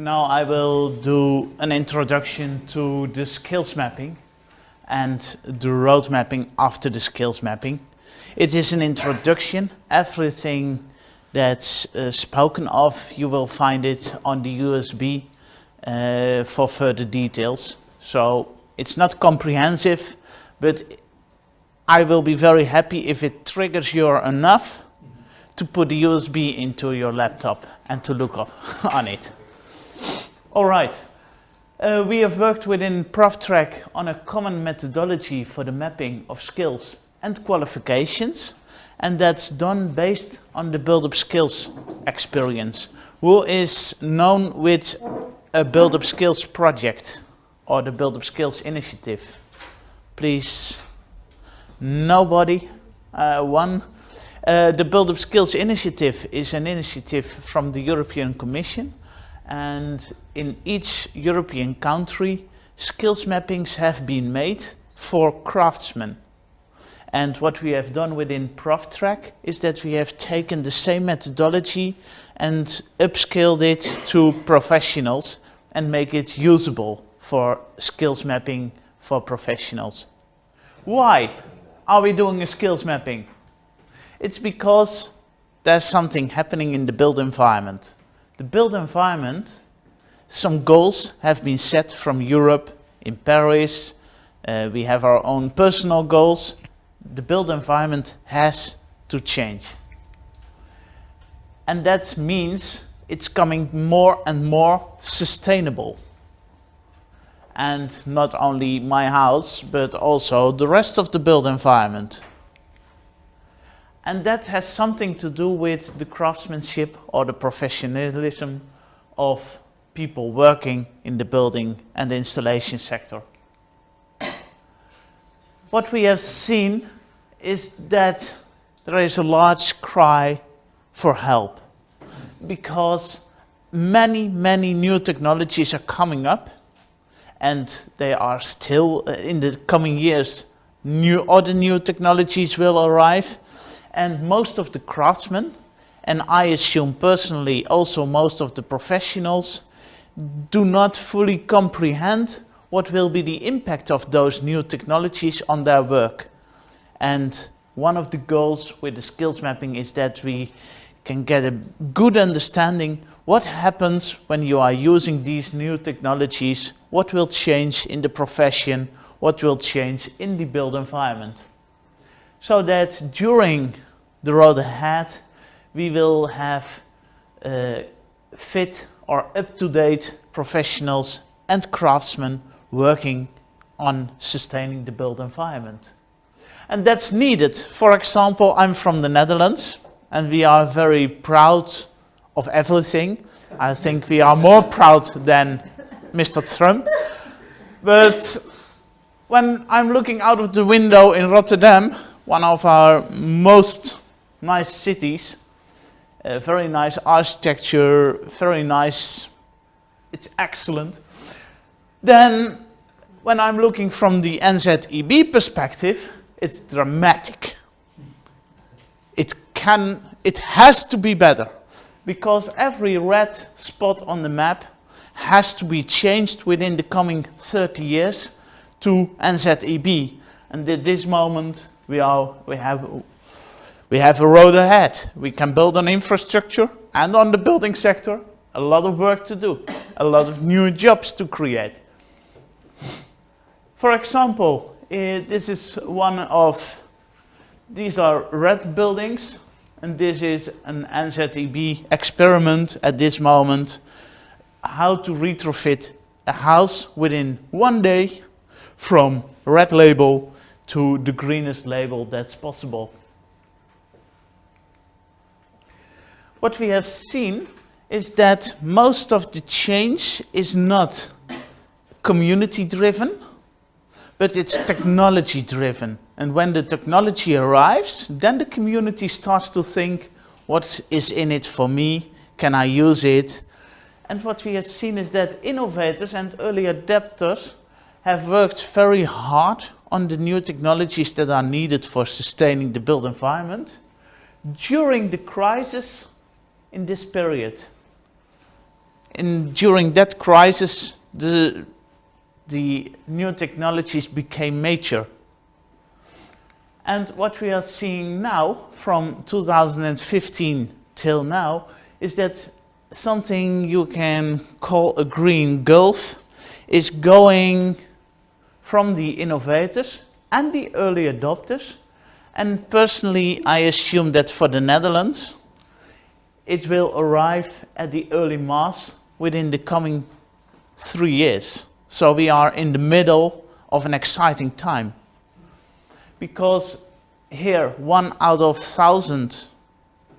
Now I will do an introduction to the skills mapping and the road mapping after the skills mapping. It is an introduction. Everything that's spoken of, you will find it on the USB for further details. So it's not comprehensive, but I will be very happy if it triggers you enough to put the USB into your laptop and to look up on it. All right, we have worked within TRAC on a common methodology for the mapping of skills and qualifications, and that's done based on the build-up skills experience, who is known with a build-up skills project or the build-up skills initiative. Please, nobody, one. The Build-up Skills Initiative is an initiative from the European Commission, and in each European country skills mappings have been made for craftsmen. And what we have done within TRAC is that we have taken the same methodology and upscaled it to professionals and make it usable for skills mapping for professionals. Why are we doing a skills mapping? It's because there's something happening in the built environment. The built environment, some goals have been set from Europe, in Paris. We have our own personal goals. The built environment has to change. And that means it's coming more and more sustainable. And not only my house, but also the rest of the built environment. And that has something to do with the craftsmanship or the professionalism of people working in the building and the installation sector. What we have seen is that there is a large cry for help, because many new technologies are coming up, and they are still in the coming years, other new technologies will arrive. And most of the craftsmen, and I assume personally also most of the professionals, do not fully comprehend what will be the impact of those new technologies on their work. And one of the goals with the skills mapping is that we can get a good understanding what happens when you are using these new technologies, what will change in the profession, what will change in the built environment. So that during the road ahead, we will have fit or up-to-date professionals and craftsmen working on sustaining the built environment. And that's needed. For example, I'm from the Netherlands, and we are very proud of everything. I think we are more proud than Mr. Trump. But when I'm looking out of the window in Rotterdam, one of our most nice cities, very nice architecture, very nice, it's excellent. Then when I'm looking from the nZEB perspective, it's dramatic. It has to be better, because every red spot on the map has to be changed within the coming 30 years to nZEB. And at this moment we have a road ahead. We can build on infrastructure and on the building sector. A lot of work to do, a lot of new jobs to create. For example, this is these are red buildings, and this is an nZEB experiment at this moment, how to retrofit a house within 1 day from red label to the greenest label that's possible. What we have seen is that most of the change is not community driven, but it's technology driven. And when the technology arrives, then the community starts to think, what is in it for me? Can I use it? And what we have seen is that innovators and early adapters have worked very hard on the new technologies that are needed for sustaining the built environment during the crisis in this period. during that crisis, the new technologies became mature. And what we are seeing now, from 2015 till now, is that something you can call a green gulf is going from the innovators and the early adopters. And personally, I assume that for the Netherlands, it will arrive at the early mass within the coming 3 years. So we are in the middle of an exciting time. Because here, 1 out of 1,000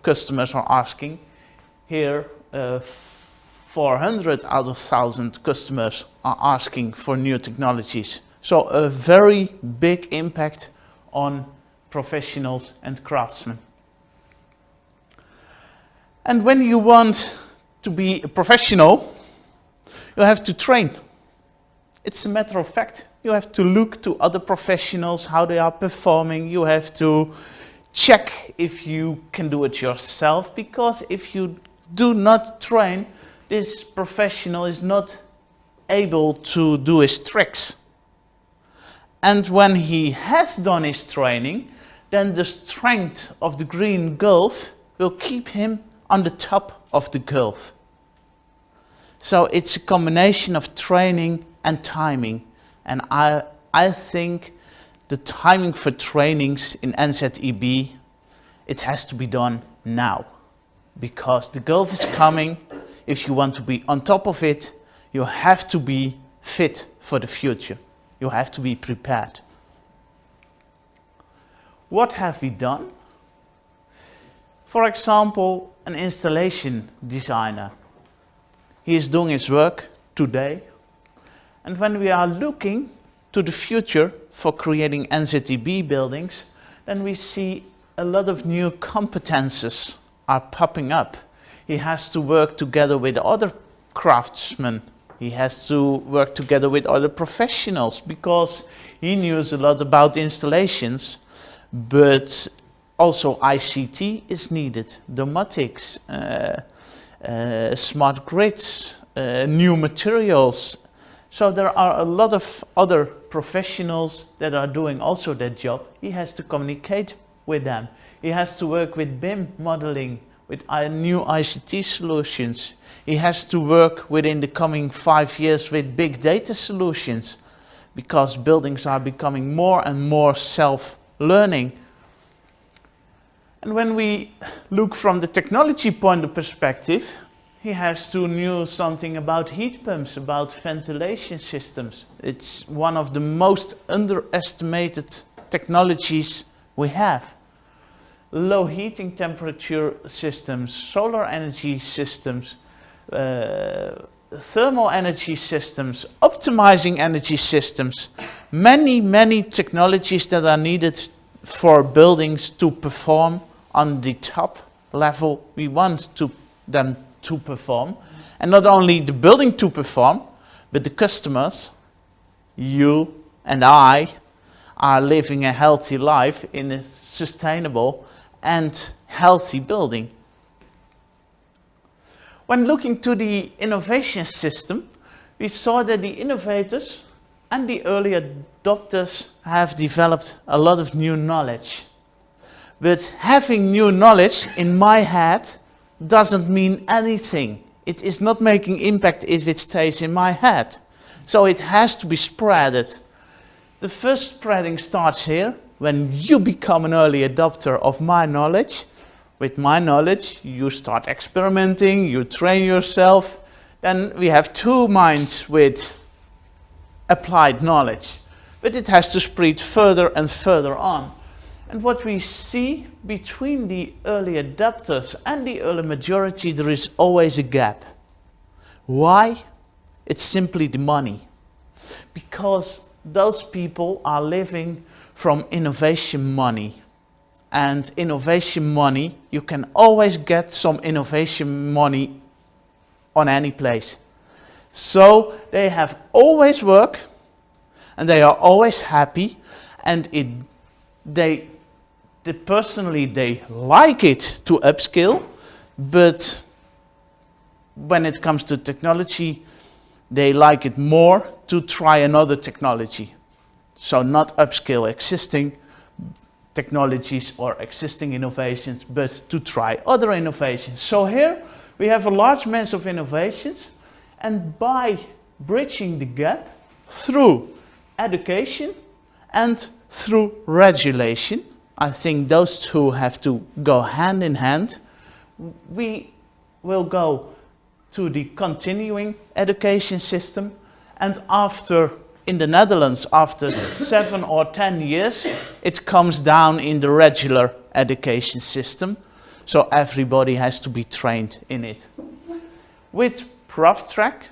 customers are asking. Here, 400 out of 1,000 customers are asking for new technologies. So a very big impact on professionals and craftsmen. And when you want to be a professional, you have to train. It's a matter of fact. You have to look to other professionals, how they are performing. You have to check if you can do it yourself, because if you do not train, this professional is not able to do his tricks. And when he has done his training, then the strength of the green gulf will keep him on the top of the gulf. So it's a combination of training and timing. And I think the timing for trainings in nZEB, it has to be done now. Because the gulf is coming. If you want to be on top of it, you have to be fit for the future. You have to be prepared. What have we done? For example, an installation designer. He is doing his work today. And when we are looking to the future for creating nZEB buildings, then we see a lot of new competences are popping up. He has to work together with other craftsmen. He has to work together with other professionals, because he knows a lot about installations, but also ICT is needed, domotics, smart grids, new materials. So there are a lot of other professionals that are doing also that job. He has to communicate with them. He has to work with BIM modeling, with new ICT solutions. He has to work within the coming 5 years with big data solutions, because buildings are becoming more and more self-learning. And when we look from the technology point of perspective, he has to know something about heat pumps, about ventilation systems. It's one of the most underestimated technologies we have. Low heating temperature systems, solar energy systems, thermal energy systems, optimizing energy systems. Many technologies that are needed for buildings to perform on the top level we want them to perform. And not only the building to perform, but the customers, you and I, are living a healthy life in a sustainable and healthy building. When looking to the innovation system, we saw that the innovators and the early adopters have developed a lot of new knowledge. But having new knowledge in my head doesn't mean anything. It is not making impact if it stays in my head. So it has to be spreaded. The first spreading starts here, when you become an early adopter of my knowledge. With my knowledge, you start experimenting, you train yourself. Then we have 2 minds with applied knowledge. But it has to spread further and further on. And what we see between the early adopters and the early majority, there is always a gap. Why? It's simply the money. Because those people are living from innovation money. And innovation money, you can always get some innovation money on any place. So they have always work, and they are always happy, and they personally like it to upskill, but when it comes to technology, they like it more to try another technology. So not upscale existing technologies or existing innovations, but to try other innovations. So here we have a large mass of innovations, and by bridging the gap through education and through regulation, I think those two have to go hand in hand, we will go to the continuing education system, and after, in the Netherlands, after 7 or 10 years, it comes down in the regular education system, so everybody has to be trained in it. With PROF TRAC,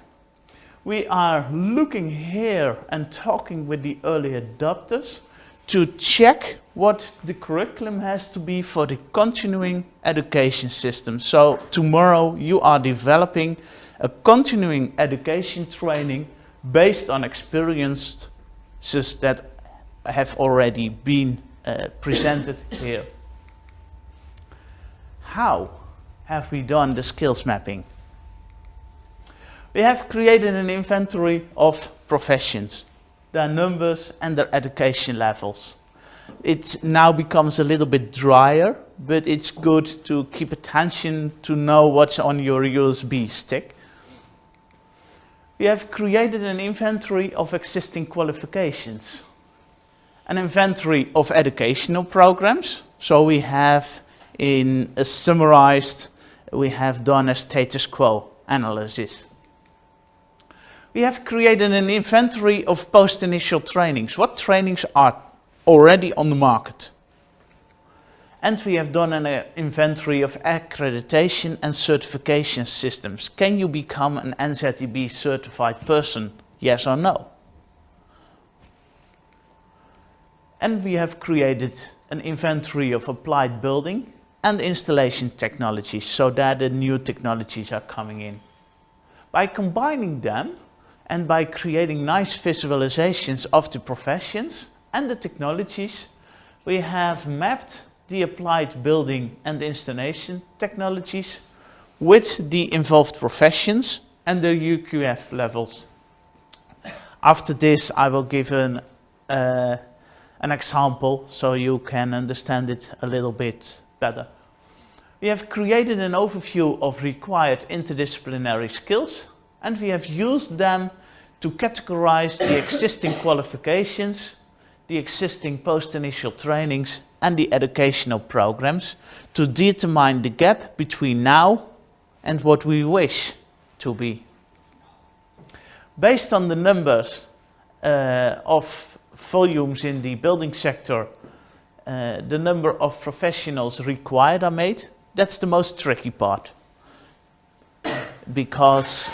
we are looking here and talking with the early adopters to check what the curriculum has to be for the continuing education system. So tomorrow you are developing a continuing education training based on experiences that have already been presented here. How have we done the skills mapping? We have created an inventory of professions, their numbers and their education levels. It now becomes a little bit drier, but it's good to keep attention to know what's on your USB stick. We have created an inventory of existing qualifications, an inventory of educational programs. So we have in a summarized, we have done a status quo analysis. We have created an inventory of post-initial trainings. What trainings are already on the market? And we have done an inventory of accreditation and certification systems. Can you become an nZEB certified person? Yes or no? And we have created an inventory of applied building and installation technologies, so that the new technologies are coming in. By combining them, and by creating nice visualizations of the professions and the technologies, we have mapped the applied building and installation technologies with the involved professions and their UQF levels. After this, I will give an example so you can understand it a little bit better. We have created an overview of required interdisciplinary skills, and we have used them to categorize the existing qualifications, the existing post-initial trainings, and the educational programs to determine the gap between now and what we wish to be. Based on the numbers of volumes in the building sector, the number of professionals required are made. That's the most tricky part, because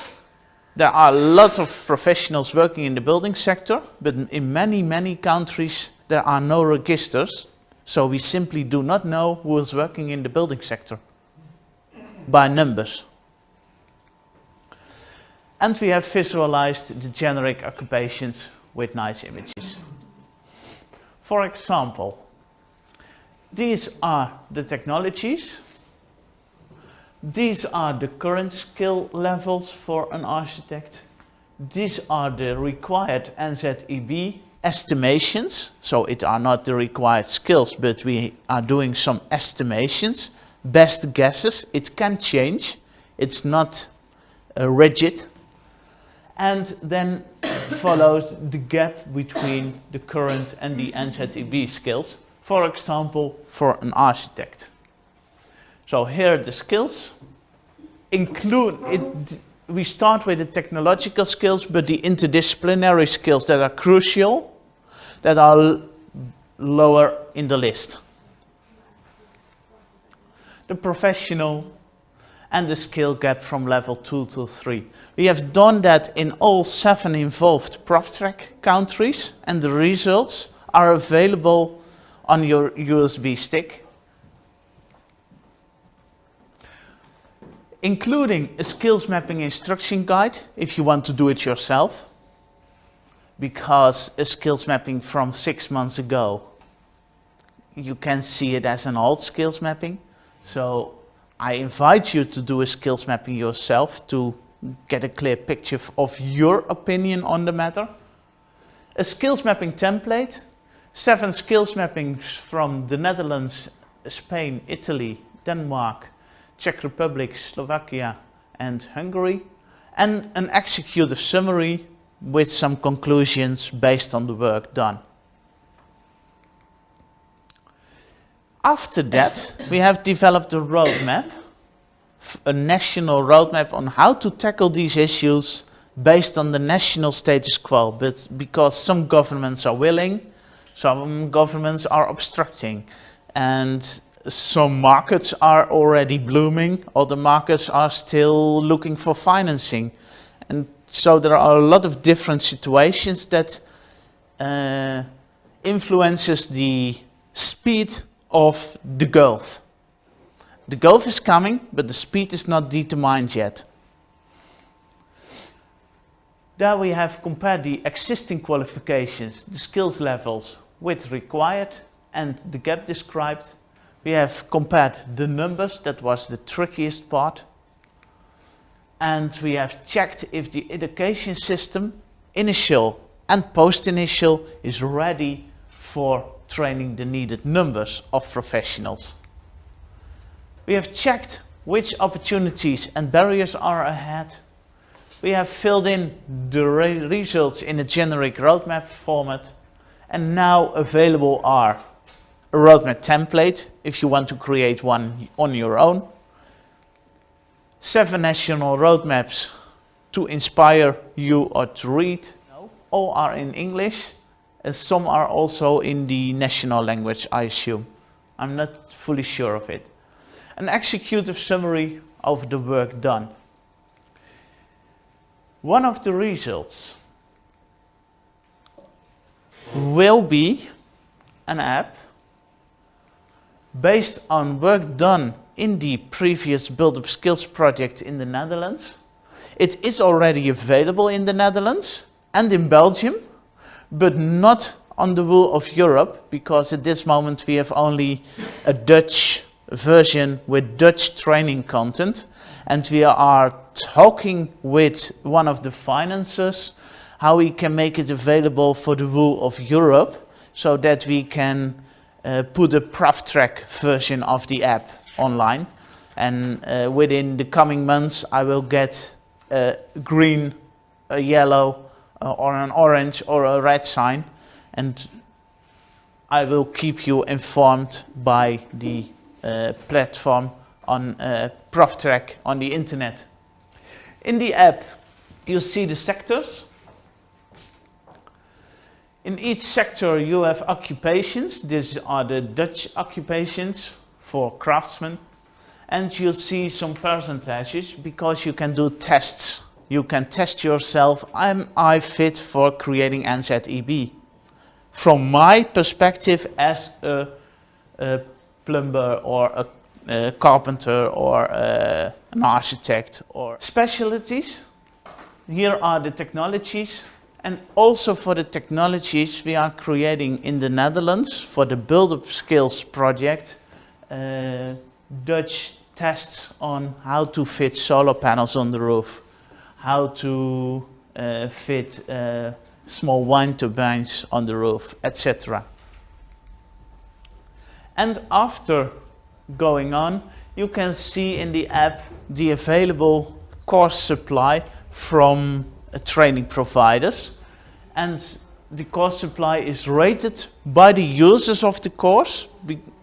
there are a lot of professionals working in the building sector, but in many countries there are no registers, so we simply do not know who is working in the building sector by numbers. And we have visualized the generic occupations with nice images. For example, these are the technologies. These are the current skill levels for an architect. These are the required nZEB estimations. So it are not the required skills, but we are doing some estimations, best guesses. It can change. It's not rigid. And then follows the gap between the current and the nZEB skills. For example, for an architect. So here are the skills. We start with the technological skills, but the interdisciplinary skills that are crucial, that are lower in the list. The professional and the skill gap from level 2 to 3. We have done that in all 7 involved PROF TRAC countries, and the results are available on your USB stick, including a skills mapping instruction guide if you want to do it yourself, because a skills mapping from 6 months ago, you can see it as an old skills mapping. So I invite you to do a skills mapping yourself to get a clear picture of your opinion on the matter. A skills mapping template, 7 skills mappings from the Netherlands, Spain, Italy, Denmark, Czech Republic, Slovakia and Hungary, and an executive summary with some conclusions based on the work done. After that, we have developed a roadmap, a national roadmap on how to tackle these issues based on the national status quo, but because some governments are willing, some governments are obstructing, and some markets are already blooming, other markets are still looking for financing. And so there are a lot of different situations that influences the speed of the growth. The growth is coming, but the speed is not determined yet. There we have compared the existing qualifications, the skills levels with required and the gap described. We have compared the numbers, that was the trickiest part. And we have checked if the education system, initial and post-initial, is ready for training the needed numbers of professionals. We have checked which opportunities and barriers are ahead. We have filled in the results in a generic roadmap format, and now available are a roadmap template if you want to create one on your own, 7 national roadmaps to inspire you or to read. All are in English, and some are also in the national language, I assume. I'm not fully sure of it. An executive summary of the work done. One of the results will be an app based on work done in the previous Build Up Skills project in the Netherlands. It is already available in the Netherlands and in Belgium, but not on the whole of Europe, because at this moment we have only a Dutch version with Dutch training content, and we are talking with one of the financiers how we can make it available for the whole of Europe, so that we can put a TRAC version of the app online. And within the coming months I will get a green, a yellow, or an orange or a red sign, and I will keep you informed by the platform on TRAC on the internet. In the app you see the sectors. In each sector you have occupations. These are the Dutch occupations for craftsmen, and you'll see some percentages because you can do tests. You can test yourself, am I fit for creating nZEB? From my perspective as a plumber or a carpenter or an architect or specialties. Here are the technologies, and also for the technologies we are creating in the Netherlands for the Build Up Skills project, Dutch tests on how to fit solar panels on the roof, how to fit small wind turbines on the roof, etc. And after going on, you can see in the app the available course supply from training providers, and the course supply is rated by the users of the course.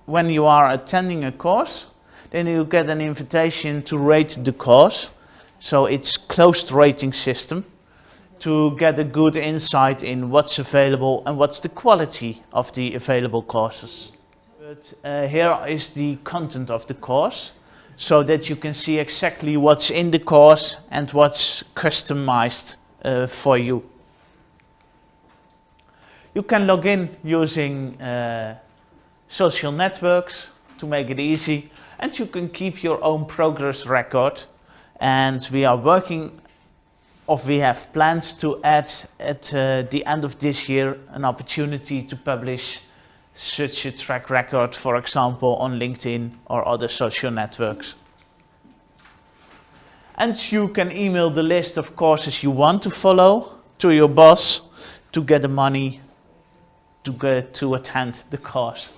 When you are attending a course, then you get an invitation to rate the course. So it's closed rating system to get a good insight in what's available and what's the quality of the available courses. But here is the content of the course, so that you can see exactly what's in the course and what's customized for you. You can log in using social networks to make it easy, and you can keep your own progress record. And we are working, or we have plans to add at the end of this year an opportunity to publish such a track record, for example, on LinkedIn or other social networks. And you can email the list of courses you want to follow to your boss to get the money to attend the course.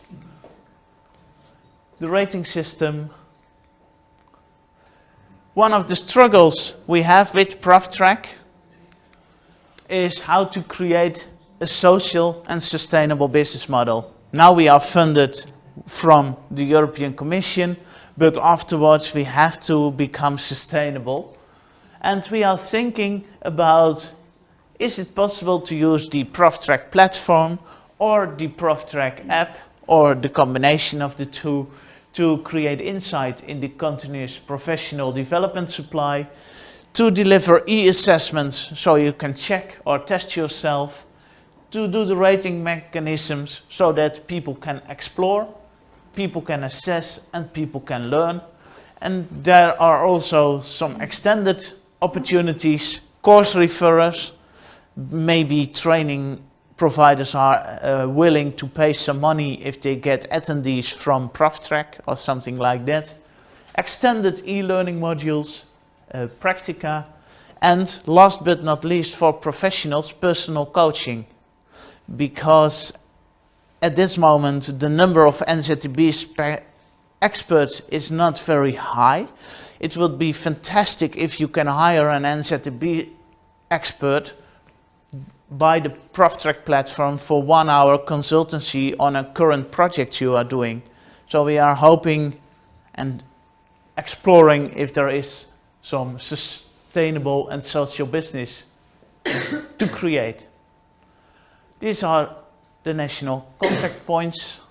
The rating system. One of the struggles we have with PROF TRAC is how to create a social and sustainable business model. Now we are funded from the European Commission, but afterwards we have to become sustainable. And we are thinking about, is it possible to use the PROF TRAC platform or the PROF TRAC app or the combination of the two to create insight in the continuous professional development supply, to deliver e-assessments so you can check or test yourself, to do the rating mechanisms so that people can explore, people can assess, and people can learn. And there are also some extended opportunities, course referrers, maybe training providers are willing to pay some money if they get attendees from PROF TRAC or something like that. Extended e-learning modules, practica, and last but not least for professionals, personal coaching. Because at this moment the number of nZEB experts is not very high. It would be fantastic if you can hire an nZEB expert by the PROF TRAC platform for 1 hour consultancy on a current project you are doing. So we are hoping and exploring if there is some sustainable and social business to create. These are the national contact points.